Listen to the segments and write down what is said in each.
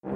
Good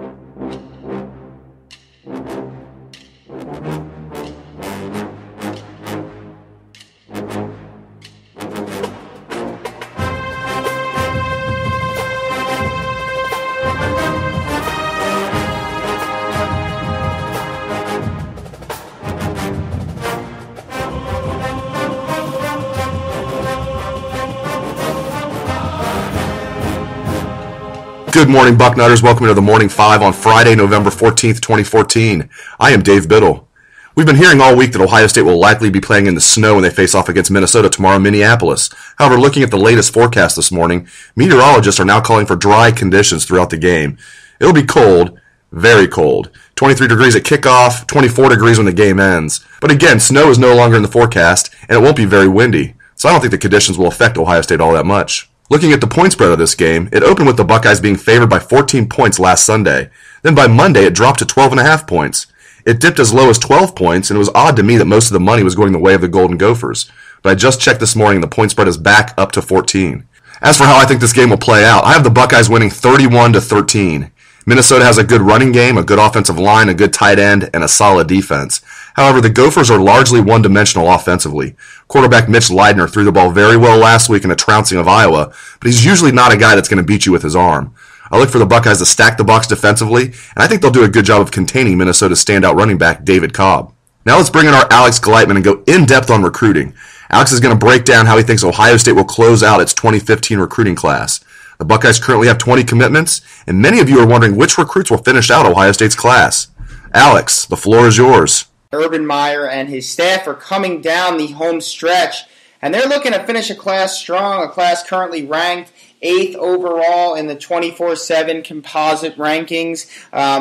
morning, Bucknutters. Welcome to the Morning 5 on Friday, November 14th, 2014. I am Dave Biddle. We've been hearing all week that Ohio State will likely be playing in the snow when they face off against Minnesota tomorrow in Minneapolis. However, looking at the latest forecast this morning, meteorologists are now calling for dry conditions throughout the game. It'll be cold, very cold. 23 degrees at kickoff, 24 degrees when the game ends. But again, snow is no longer in the forecast, and it won't be very windy. So I don't think the conditions will affect Ohio State all that much. Looking at the point spread of this game, it opened with the Buckeyes being favored by 14 points last Sunday. Then by Monday, it dropped to 12.5 points. It dipped as low as 12 points, and it was odd to me that most of the money was going the way of the Golden Gophers. But I just checked this morning, and the point spread is back up to 14. As for how I think this game will play out, I have the Buckeyes winning 31-13. Minnesota has a good running game, a good offensive line, a good tight end, and a solid defense. However, the Gophers are largely one-dimensional offensively. Quarterback Mitch Leidner threw the ball very well last week in a trouncing of Iowa, but he's usually not a guy that's going to beat you with his arm. I look for the Buckeyes to stack the box defensively, and I think they'll do a good job of containing Minnesota's standout running back, David Cobb. Now let's bring in our Alex Gleitman and go in-depth on recruiting. Alex is going to break down how he thinks Ohio State will close out its 2015 recruiting class. The Buckeyes currently have 20 commitments, and many of you are wondering which recruits will finish out Ohio State's class. Alex, the floor is yours. Urban Meyer and his staff are coming down the home stretch, and they're looking to finish a class strong, a class currently ranked 8th overall in the 24/7 composite rankings.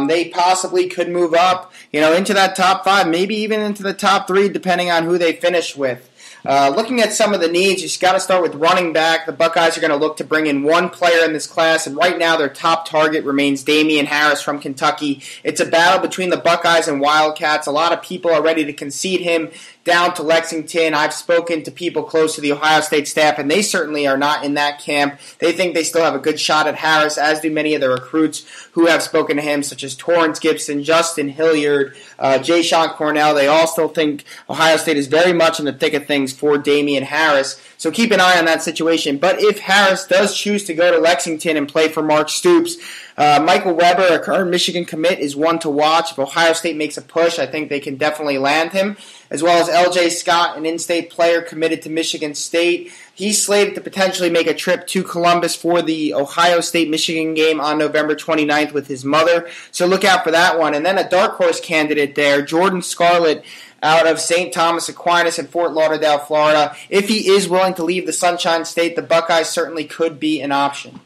They possibly could move up, into that top 5, maybe even into the top 3, depending on who they finish with. Looking at some of the needs, you just got to start with running back. The Buckeyes are going to look to bring in one player in this class, and right now their top target remains Damian Harris from Kentucky. It's a battle between the Buckeyes and Wildcats. A lot of people are ready to concede him down to Lexington. I've spoken to people close to the Ohio State staff, and they certainly are not in that camp. They think they still have a good shot at Harris, as do many of the recruits who have spoken to him, such as Torrance Gibson, Justin Hilliard, Jay Sean Cornell. They all still think Ohio State is very much in the thick of things for Damian Harris. So keep an eye on that situation. But if Harris does choose to go to Lexington and play for Mark Stoops, Michael Weber, a current Michigan commit, is one to watch. If Ohio State makes a push, I think they can definitely land him, as well as L.J. Scott, an in-state player committed to Michigan State. He's slated to potentially make a trip to Columbus for the Ohio State-Michigan game on November 29th with his mother. So look out for that one. And then a dark horse candidate there, Jordan Scarlett, out of St. Thomas Aquinas in Fort Lauderdale, Florida. If he is willing to leave the Sunshine State, the Buckeyes certainly could be an option.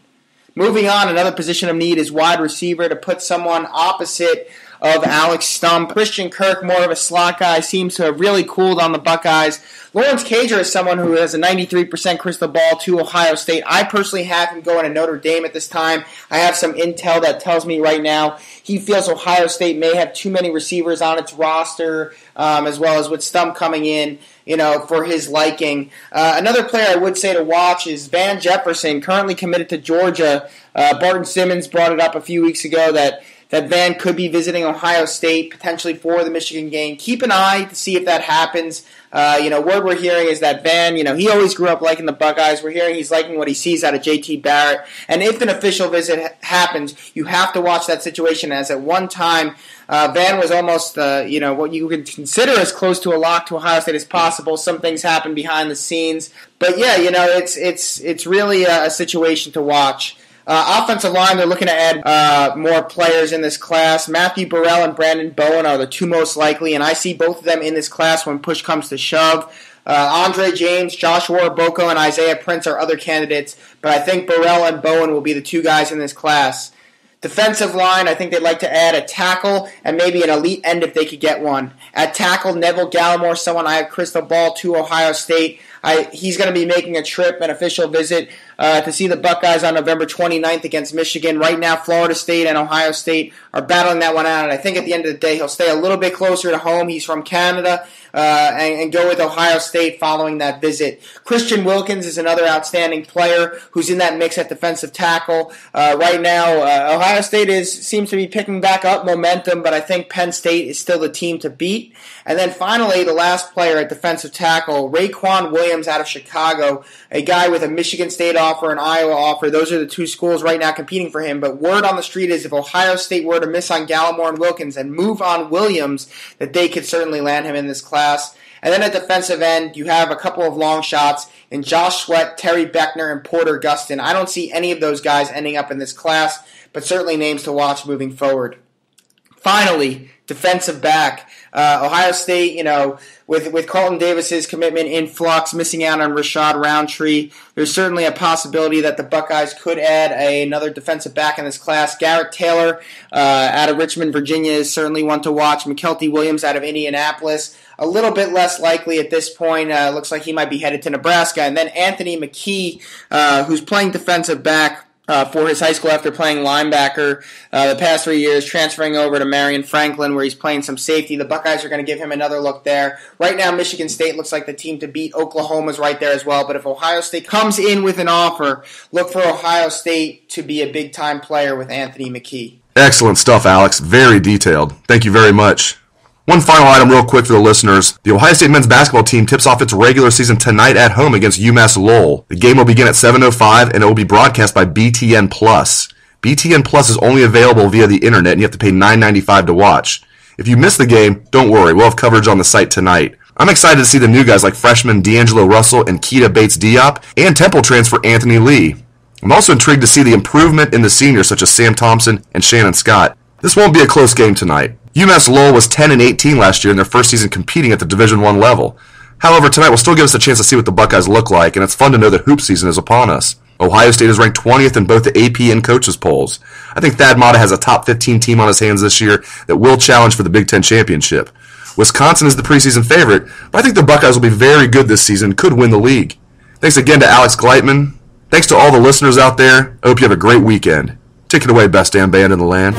Moving on, another position of need is wide receiver, to put someone opposite of Alex Stump. Christian Kirk, more of a slot guy, seems to have really cooled on the Buckeyes. Lawrence Cager is someone who has a 93% crystal ball to Ohio State. I personally have him going to Notre Dame at this time. I have some intel that tells me right now he feels Ohio State may have too many receivers on its roster, as well as with Stump coming in, for his liking. Another player I would say to watch is Van Jefferson, currently committed to Georgia. Barton Simmons brought it up a few weeks ago that Van could be visiting Ohio State, potentially for the Michigan game. Keep an eye to see if that happens. Word we're hearing is that Van, he always grew up liking the Buckeyes. We're hearing he's liking what he sees out of J.T. Barrett. And if an official visit happens, you have to watch that situation, as at one time, Van was almost, what you could consider as close to a lock to Ohio State as possible. Some things happen behind the scenes. But yeah, it's really a situation to watch. Offensive line, they're looking to add more players in this class. Matthew Burrell and Brandon Bowen are the two most likely, and I see both of them in this class when push comes to shove. Andre James, Joshua Boko, and Isaiah Prince are other candidates, but I think Burrell and Bowen will be the two guys in this class. Defensive line, I think they'd like to add a tackle and maybe an elite end if they could get one. At tackle, Neville Gallimore, someone I have crystal ball to Ohio State. He's going to be making a trip, an official visit to see the Buckeyes on November 29th against Michigan. Right now, Florida State and Ohio State are battling that one out, and I think at the end of the day, he'll stay a little bit closer to home. He's from Canada, and go with Ohio State following that visit. Christian Wilkins is another outstanding player who's in that mix at defensive tackle. Right now, Ohio State seems to be picking back up momentum, but I think Penn State is still the team to beat. And then finally, the last player at defensive tackle, Raekwon Williams out of Chicago, a guy with a Michigan State offer and Iowa offer. Those are the two schools right now competing for him. But word on the street is if Ohio State were to miss on Gallimore and Wilkins and move on Williams, that they could certainly land him in this class. And then at defensive end, you have a couple of long shots in Josh Sweat, Terry Beckner, and Porter Gustin. I don't see any of those guys ending up in this class, but certainly names to watch moving forward. Finally, defensive back. Ohio State, with Carlton Davis's commitment in flux, missing out on Rashad Roundtree, there's certainly a possibility that the Buckeyes could add another defensive back in this class. Garrett Taylor out of Richmond, Virginia is certainly one to watch. McKelty Williams out of Indianapolis, a little bit less likely at this point. Looks like he might be headed to Nebraska. And then Anthony McKee, who's playing defensive back for his high school after playing linebacker the past 3 years, transferring over to Marion Franklin where he's playing some safety. The Buckeyes are going to give him another look there. Right now, Michigan State looks like the team to beat. Oklahoma's right there as well. But if Ohio State comes in with an offer, look for Ohio State to be a big-time player with Anthony McKee. Excellent stuff, Alex. Very detailed. Thank you very much. One final item real quick for the listeners. The Ohio State men's basketball team tips off its regular season tonight at home against UMass Lowell. The game will begin at 7:05 and it will be broadcast by BTN+. BTN+ is only available via the internet and you have to pay $9.95 to watch. If you miss the game, don't worry. We'll have coverage on the site tonight. I'm excited to see the new guys like freshman D'Angelo Russell and Keita Bates-Diop and Temple transfer Anthony Lee. I'm also intrigued to see the improvement in the seniors such as Sam Thompson and Shannon Scott. This won't be a close game tonight. UMass Lowell was 10-18 last year in their first season competing at the Division I level. However, tonight will still give us a chance to see what the Buckeyes look like, and it's fun to know that hoop season is upon us. Ohio State is ranked 20th in both the AP and coaches polls. I think Thad Matta has a top 15 team on his hands this year that will challenge for the Big Ten championship. Wisconsin is the preseason favorite, but I think the Buckeyes will be very good this season, could win the league. Thanks again to Alex Gleitman. Thanks to all the listeners out there. I hope you have a great weekend. Take it away, best damn band in the land.